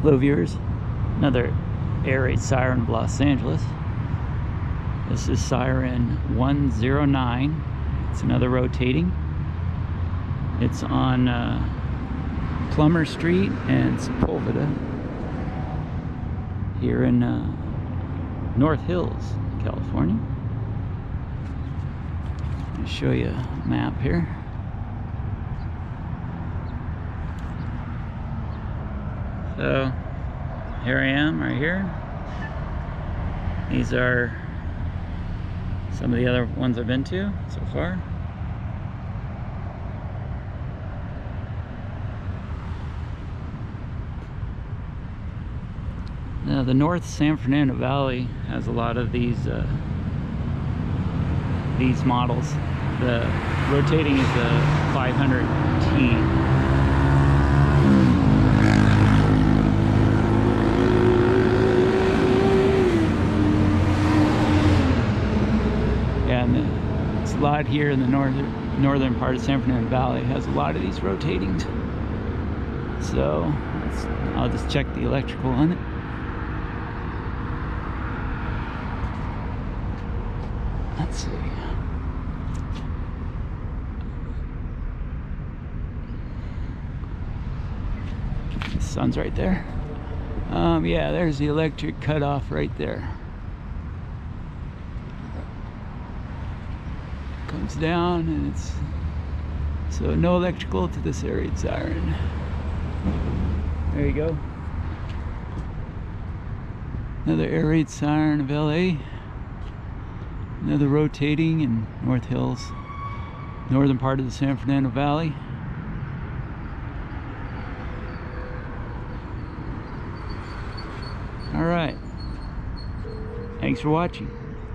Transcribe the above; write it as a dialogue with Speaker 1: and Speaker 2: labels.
Speaker 1: Hello viewers, another air raid siren of Los Angeles. This is Siren 109. It's another rotating. It's on Plummer Street and Sepulveda here in North Hills, California. I'll show you a map here. So here I am right here. These are some of the other ones I've been to so far. Now the North San Fernando Valley has a lot of these models. The rotating is the 500T. It's a lot here in the northern part of San Fernando Valley. It has a lot of these rotatings. So I'll just check the electrical on it. Let's see. The sun's right there. Yeah, there's the electric cutoff right there. Comes down, and it's so no electrical to this air raid siren. There you go. Another air raid siren of LA. Another rotating in North Hills, northern part of the San Fernando Valley. All right. Thanks for watching.